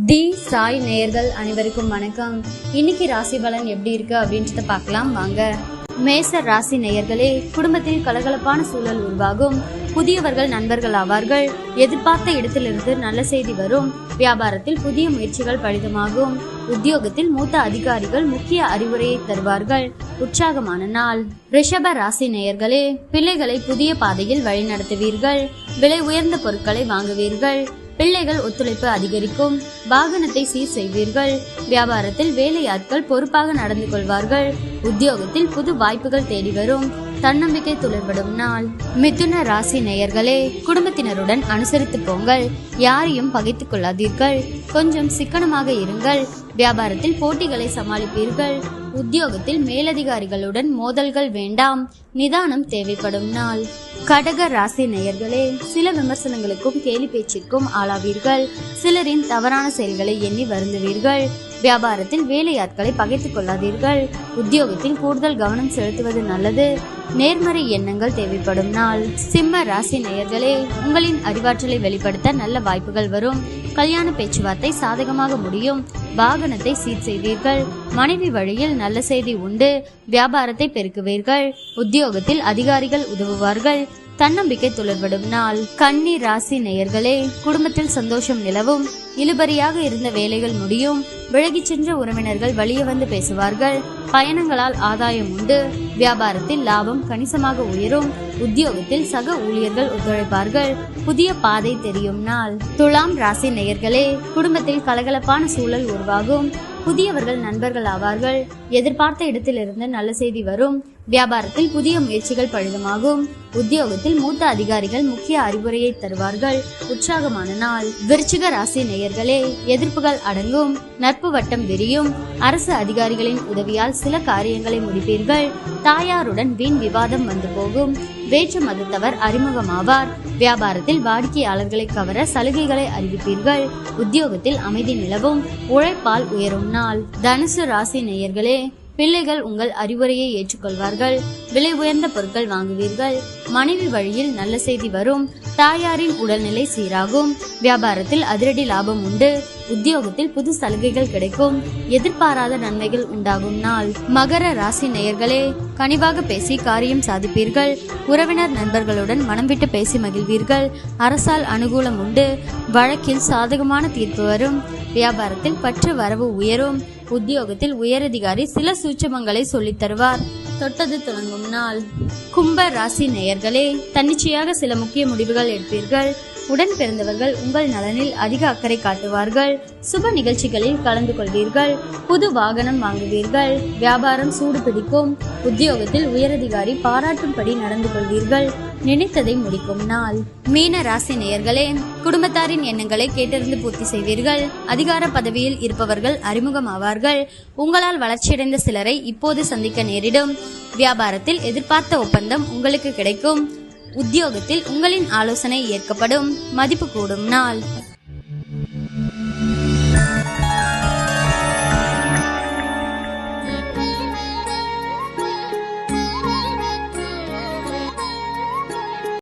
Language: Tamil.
தி சாய் நேயர்கள் அனைவருக்கும் வணக்கம். இன்னைக்கு ராசி பலன் எப்படி இருக்கு அப்படின்றத பார்க்கலாம் வாங்க. மேச ராசி நேயர்களே, குடும்பத்தில் கலகலப்பான சூழல் உருவாகும். புதியவர்கள் நண்பர்கள் ஆவார்கள். எதிர்பார்த்த இடத்திலிருந்து நல்ல செய்தி வரும். வியாபாரத்தில் புதிய முயற்சிகள் பலிதமாகும். உத்தியோகத்தில் மூத்த அதிகாரிகள் முக்கிய அறிவுரையை தருவார்கள். உற்சாகமான நாள். ரிஷப ராசி நேயர்களே, பிள்ளைகளை புதிய பாதையில் வழிநடத்துவீர்கள். விலை உயர்ந்த பொருட்களை வாங்குவீர்கள். பிள்ளைகள் ஒத்துழைப்பு அதிகரிக்கும். வாகனத்தை சீர் செய்வீர்கள். வியாபாரத்தில் வேலையாட்கள் பொறுப்பாக நடந்து கொள்வார்கள். உத்தியோகத்தில் புது வாய்ப்புகள் தேடி வரும். தன்னம்பிக்கை துளிர்படும் நாள். மிதுன ராசி நேயர்களே, குடும்பத்தினருடன் அனுசரித்து போங்கள். யாரையும் பகைத்துக் கொள்ளாதீர்கள். கொஞ்சம் சிக்கனமாக இருங்கள். வியாபாரத்தில் போட்டிகளை சமாளிப்பீர்கள். உத்தியோகத்தில் மேலதிகாரிகளுடன் மோதல்கள் வேண்டாம். நிதானம் தேவைப்படும் நாள். கடக ராசி நேயர்களே, சில விமர்சனங்களுக்கும் கேலி பேச்சிற்கும் ஆளாவீர்கள். சிலரின் தவறான செயல்களை எண்ணி வருந்துவீர்கள். வியாபாரத்தில் வேலையாட்களை பகைத்துக் கொள்ளாதீர்கள். உத்தியோகத்தில் கூடுதல் கவனம் செலுத்துவது நல்லது. நேர்மறை எண்ணங்கள் தேவைப்படும் நாள். சிம்ம ராசி நேயர்களே, உங்களின் அறிவாற்றலை வெளிப்படுத்த நல்ல வாய்ப்புகள் வரும். கல்யாண பேச்சுவார்த்தை சாதகமாக முடியும். வாகனத்தை சீர் செய்வீர்கள். மனைவி வழியில் நல்ல செய்தி உண்டு. வியாபாரத்தை பெருக்குவீர்கள். உத்தியோகத்தில் அதிகாரிகள் உதவுவார்கள். தன்னம்பிக்கை துளிர்படும் நாள். கன்னி ராசி நேயர்களே, குடும்பத்தில் சந்தோஷம் நிலவும். இழுபறியாக இருந்த வேலைகள் முடியும். விலகிச் சென்ற உறவினர்கள் வழிய வந்து பேசுவார்கள். பயணங்களால் ஆதாயம் உண்டு. வியாபாரத்தில் லாபம் கணிசமாக உயரும். உத்தியோகத்தில் சக ஊழியர்கள் ஒத்துழைப்பார்கள். புதிய பாதை தெரியும் நாள். துலாம் ராசி நேயர்களே, குடும்பத்தில் கலகலப்பான சூழல் உருவாகும். புதியவர்கள் நண்பர்கள் ஆவார்கள். எதிர்பார்த்த இடத்திலிருந்து நல்ல செய்தி வரும். வியாபாரத்தில் புதிய முயற்சிகள் பலிதமாகும். உத்தியோகத்தில் மூத்த அதிகாரிகள் முக்கிய அறிவுரையை தருவார்கள். உற்சாகமான நாள். விருச்சிக ராசி நேயர்களே, எதிர்ப்புகள் அடங்கும். நட்பு வட்டம் விரியும். அரசு அதிகாரிகளின் உதவியால் சில காரியங்களை முடிப்பீர்கள். தாயாருடன் வீண் விவாதம் வந்து போகும். வேற்று மதத்தவர் அறிமுகமாவார். வியாபாரத்தில் வாடிக்கையாளர்களை கவர சலுகைகளை அறிவிப்பீர்கள். உத்தியோகத்தில் அமைதி நிலவும். உழைப்பால் உயரும் நாள். தனுசு ராசி நேயர்களே, பிள்ளைகள் உங்கள் அறிவுரையை ஏற்றுக்கொள்வார்கள். விலை உயர்ந்த பொருட்கள் வாங்குவீர்கள். மனைவி வழியில் நல்ல செய்தி வரும். தாயாரின் உடல்நிலை சீராகும். வியாபாரத்தில் அதிரடி லாபம் உண்டு. உத்தியோகத்தில் புது சலுகைகள் கிடைக்கும். எதிர்பாராத நன்மைகள் உண்டாகும் நாள். மகர ராசி நேயர்களே, கனிவாக பேசி காரியம் சாதிப்பீர்கள். உறவினர் நண்பர்களுடன் மனம் விட்டு பேசி மகிழ்வீர்கள். அரசால் அனுகூலம் உண்டு. வழக்கில் சாதகமான தீர்ப்பு வரும். வியாபாரத்தில் பற்று வரவு உயரும். உத்தியோகத்தில் உயரதிகாரி சில சூட்சமங்களை சொல்லித் தருவார். தொட்டது தொடங்கும் நாள். கும்ப ராசி நேயர்களே, தன்னிச்சையாக சில முக்கிய முடிவுகள் எடுப்பீர்கள். உடன் பிறந்தவர்கள் உங்கள் நலனில் அதிக அக்கறை காட்டுவார்கள். சுப நிகழ்ச்சிகளில் கலந்து கொள்வீர்கள். புது வாகனம் வாங்குவீர்கள். வியாபாரம் சூடு பிடிக்கும். உத்தியோகத்தில் உயரதிகாரி பாராட்டும்படி நடந்து கொள்வீர்கள். நினைத்ததை முடிக்கும் நாள். மீன ராசி நேயர்களே, குடும்பத்தாரின் எண்ணங்களை கேட்டறிந்து பூர்த்தி செய்வீர்கள். அதிகார பதவியில் இருப்பவர்கள் அறிமுகமாவார்கள். உங்களால் வளர்ச்சியடைந்த சிலரை இப்போது சந்திக்க நேரிடும். வியாபாரத்தில் எதிர்பார்த்த ஒப்பந்தம் உங்களுக்கு கிடைக்கும். உத்தியோகத்தில் உங்களின் ஆலோசனை ஏற்கப்படும். மதிப்பு கூடும் நாள்.